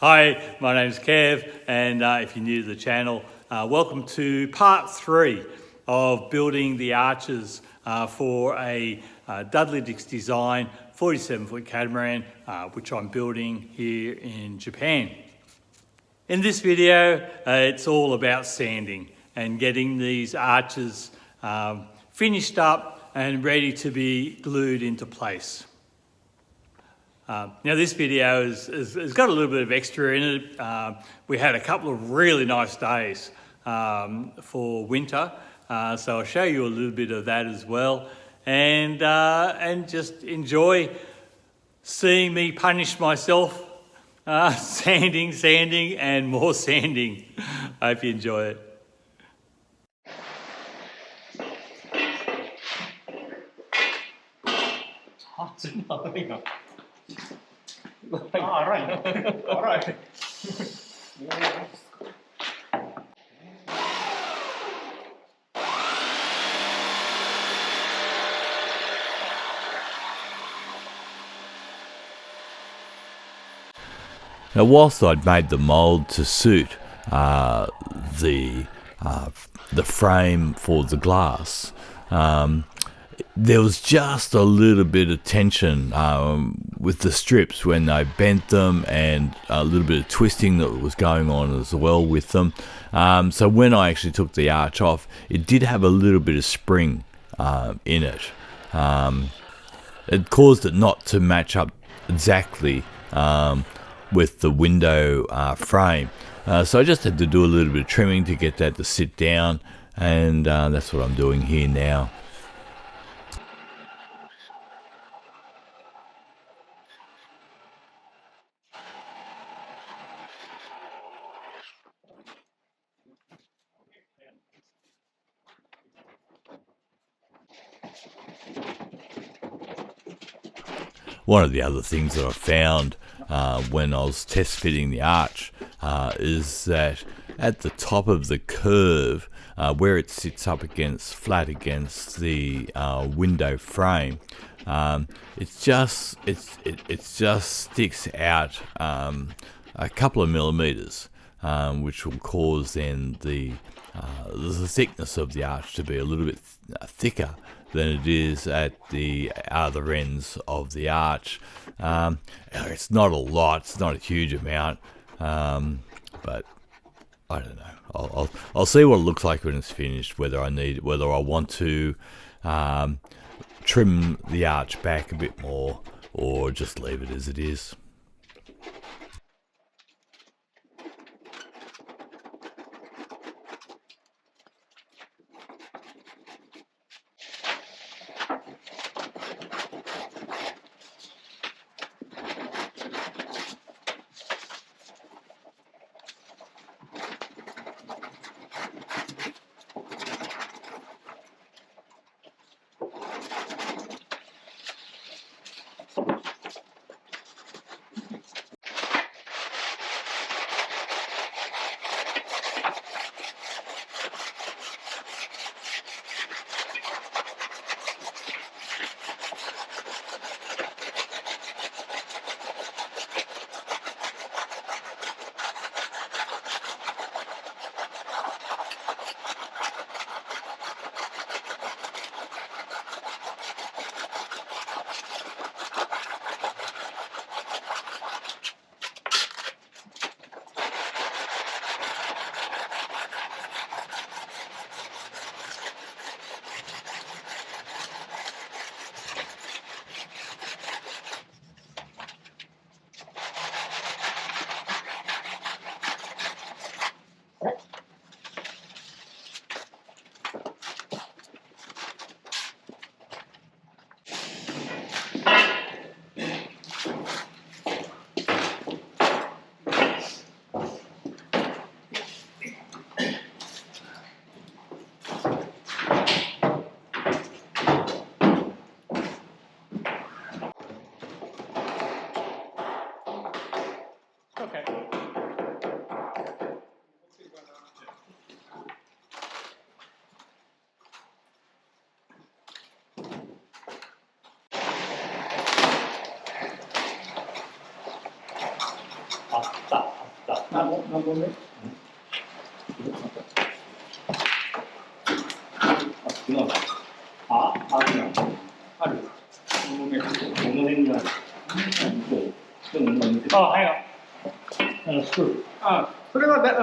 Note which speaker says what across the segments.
Speaker 1: Hi, my name's Kev, and if you're new to the channel, welcome to part 3 of building the arches for a Dudley Dix design 47-foot catamaran, which I'm building here in Japan. In this video, it's all about sanding and getting these arches finished up and ready to be glued into place. Now this video has got a little bit of extra in it. We had a couple of really nice days for winter, so I'll show you a little bit of that as well, and just enjoy seeing me punish myself, sanding and more sanding. I hope you enjoy it.
Speaker 2: All right. All right.
Speaker 3: Now, whilst I'd made the mould to suit the frame for the glass, there was just a little bit of tension with the strips when they bent them, and a little bit of twisting that was going on as well with them. So when I actually took the arch off, it did have a little bit of spring in it. It caused it not to match up exactly with the window frame. So I just had to do a little bit of trimming to get that to sit down, and that's what I'm doing here now. One of the other things that I found when I was test fitting the arch is that at the top of the curve, where it sits up flat against the window frame, it just sticks out a couple of millimeters, which will cause then the thickness of the arch to be a little bit thicker than it is at the other ends of the arch. It's not a lot, it's not a huge amount, but I don't know. I'll see what it looks like when it's finished, whether I want to trim the arch back a bit more or just leave it as it is.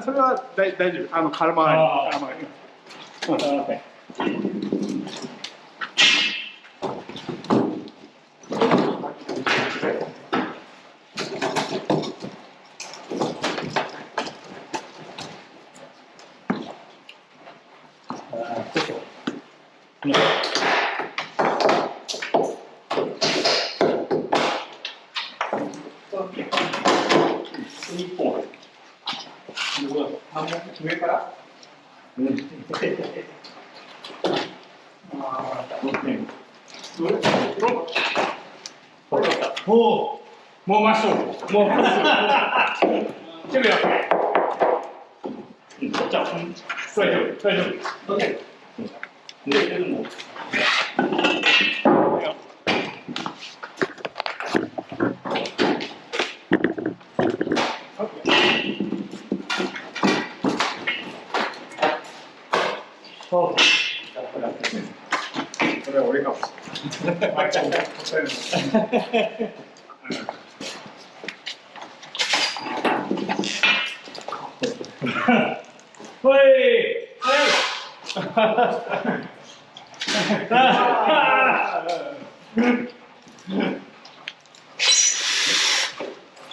Speaker 2: それは大丈夫。カルマーに。上からもう真正面。もうまっすぐ。手でやって。じゃあ、大丈夫。大丈夫。OK。で、もう。そう。それは俺かもしれない。ほい。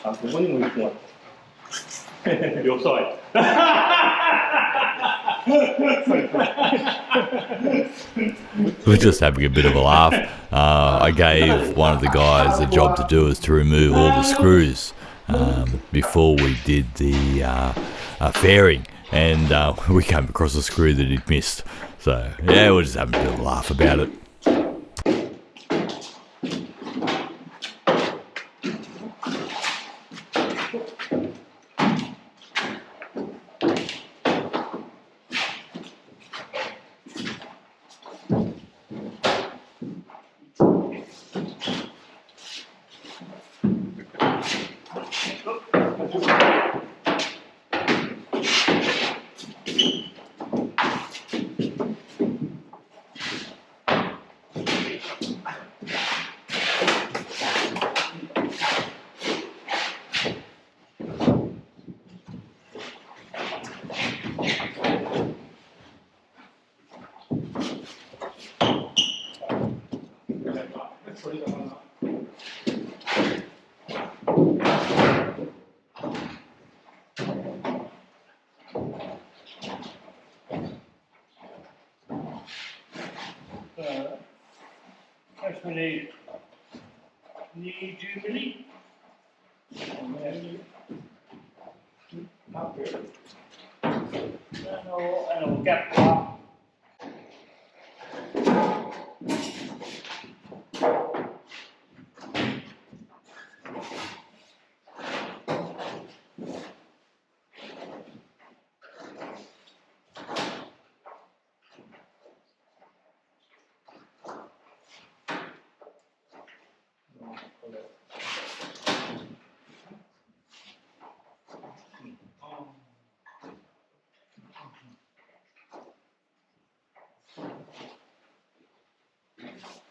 Speaker 2: あ、ここにも一個あった。よそい。
Speaker 3: We're just having a bit of a laugh. I gave one of the guys a job to do is to remove all the screws before we did the fairing, and we came across a screw that he'd missed. So yeah, we're just having a bit of a laugh about it.
Speaker 2: Actually, need Jubilee. Ano, gap pa.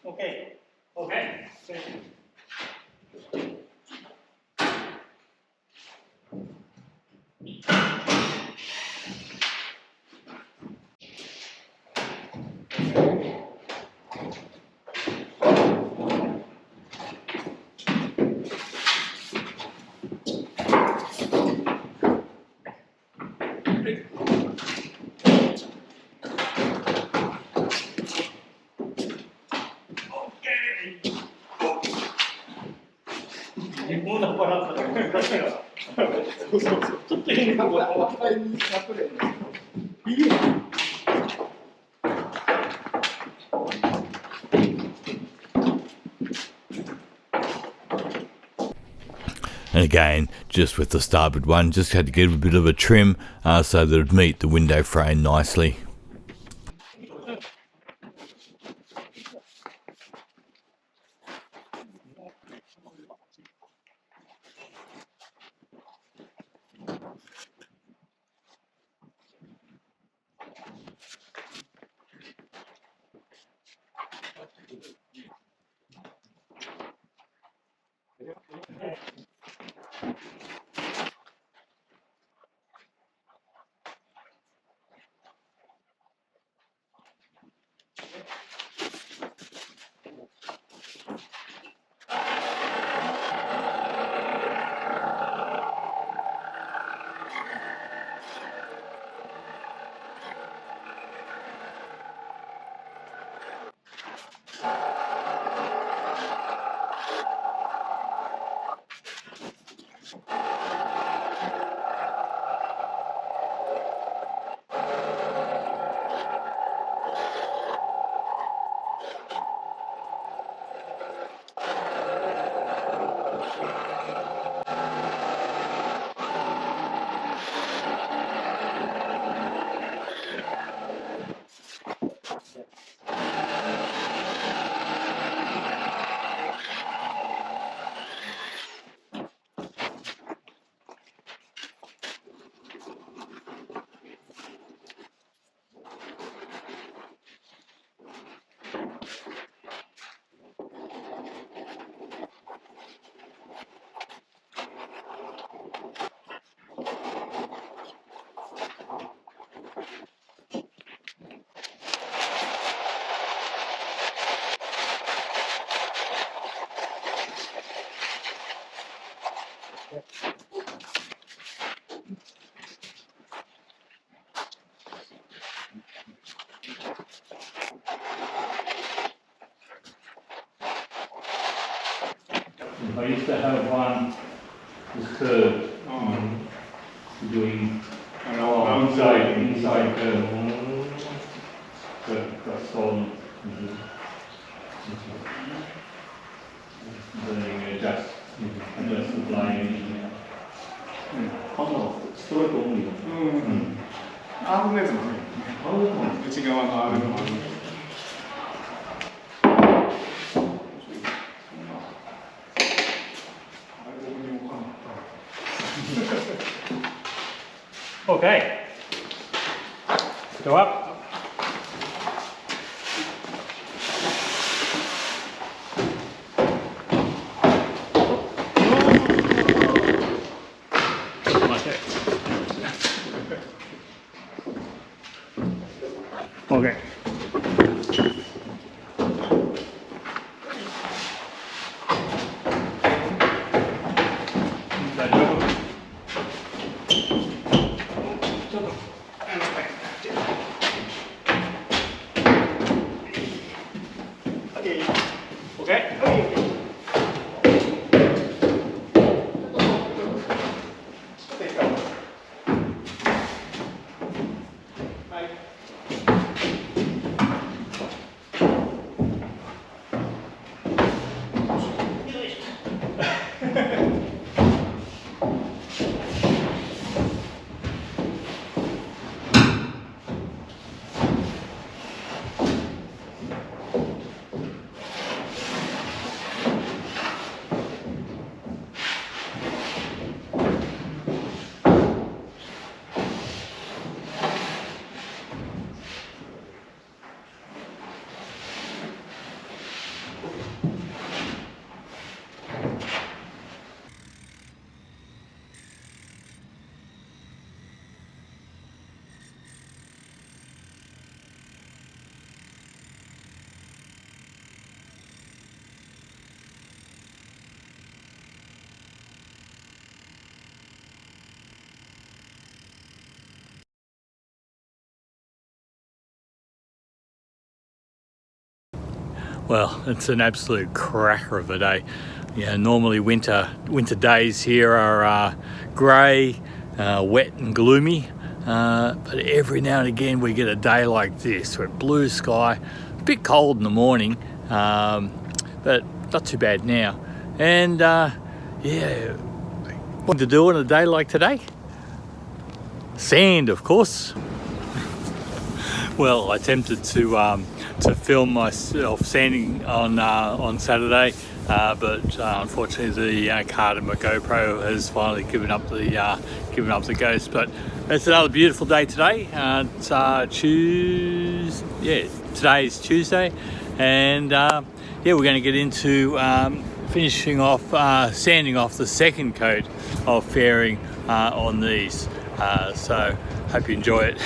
Speaker 2: Okay. Okay.
Speaker 3: And again, just with the starboard one, just had to give a bit of a trim so that it would meet the window frame nicely.
Speaker 1: I used to have one this curved, doing inside curve, but got stolen. Then you adjust the blade. ストレートオンリー。
Speaker 2: アームのやつもあるよね。内側のアームのもある。
Speaker 1: Okay. Go up. Okay. Well, it's an absolute cracker of a day. Yeah, normally winter days here are grey, wet and gloomy, but every now and again we get a day like this where blue sky, a bit cold in the morning, but not too bad now. And yeah, what to do on a day like today? Sand, of course. Well, I attempted to film myself sanding on Saturday, but unfortunately the card and my GoPro has finally given up the ghost. But it's another beautiful day today. It's today's Tuesday, and yeah, we're going to get into finishing off, sanding off the second coat of fairing on these. So hope you enjoy it.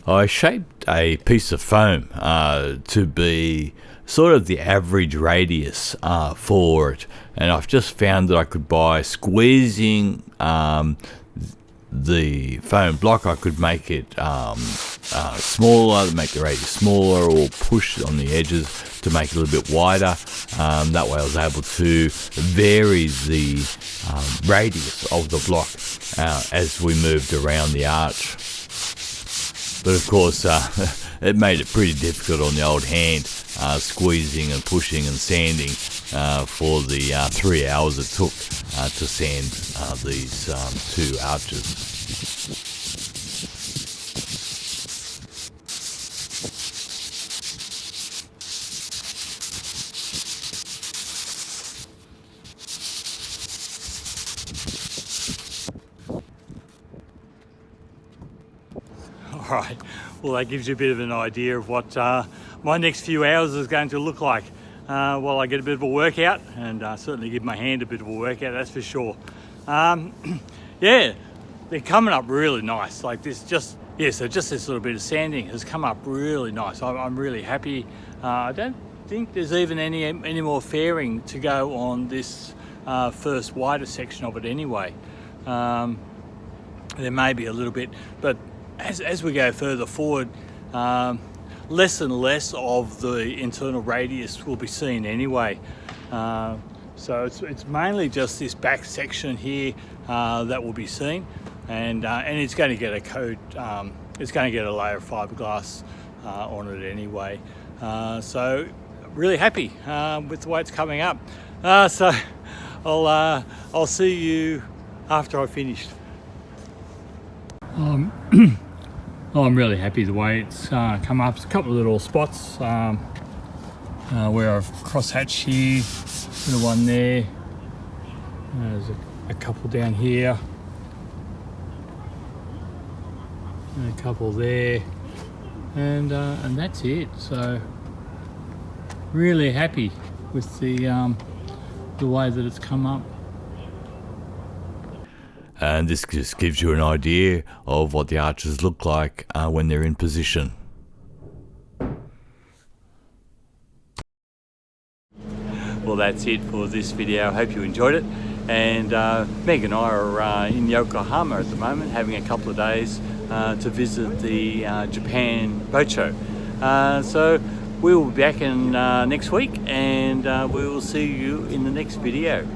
Speaker 3: I shaped a piece of foam to be sort of the average radius for it, and I've just found that I could, by squeezing the foam block, I could make it smaller, make the radius smaller, or push on the edges to make it a little bit wider. That way I was able to vary the radius of the block as we moved around the arch. But of course, it made it pretty difficult on the old hand, squeezing and pushing and sanding for the 3 hours it took to sand these 2 arches.
Speaker 1: Alright, well that gives you a bit of an idea of what my next few hours is going to look like while I get a bit of a workout, and certainly give my hand a bit of a workout, that's for sure. Yeah, they're coming up really nice. Like this, so just this little bit of sanding has come up really nice. I'm really happy. I don't think there's even any more fairing to go on this first wider section of it anyway. There may be a little bit, but as we go further forward, less and less of the internal radius will be seen anyway. So it's mainly just this back section here that will be seen, and it's going to get a coat. It's going to get a layer of fiberglass on it anyway. So really happy with the way it's coming up. So I'll see you after I've finished. I'm really happy the way it's come up. There's a couple of little spots where I've cross-hatched here, little one there, there's a couple down here, and a couple there, and that's it. So really happy with the way that it's come up.
Speaker 3: And this just gives you an idea of what the arches look like when they're in position.
Speaker 1: Well, that's it for this video. I hope you enjoyed it. And Meg and I are in Yokohama at the moment, having a couple of days to visit the Japan boat show. So we will be back in next week, and we will see you in the next video.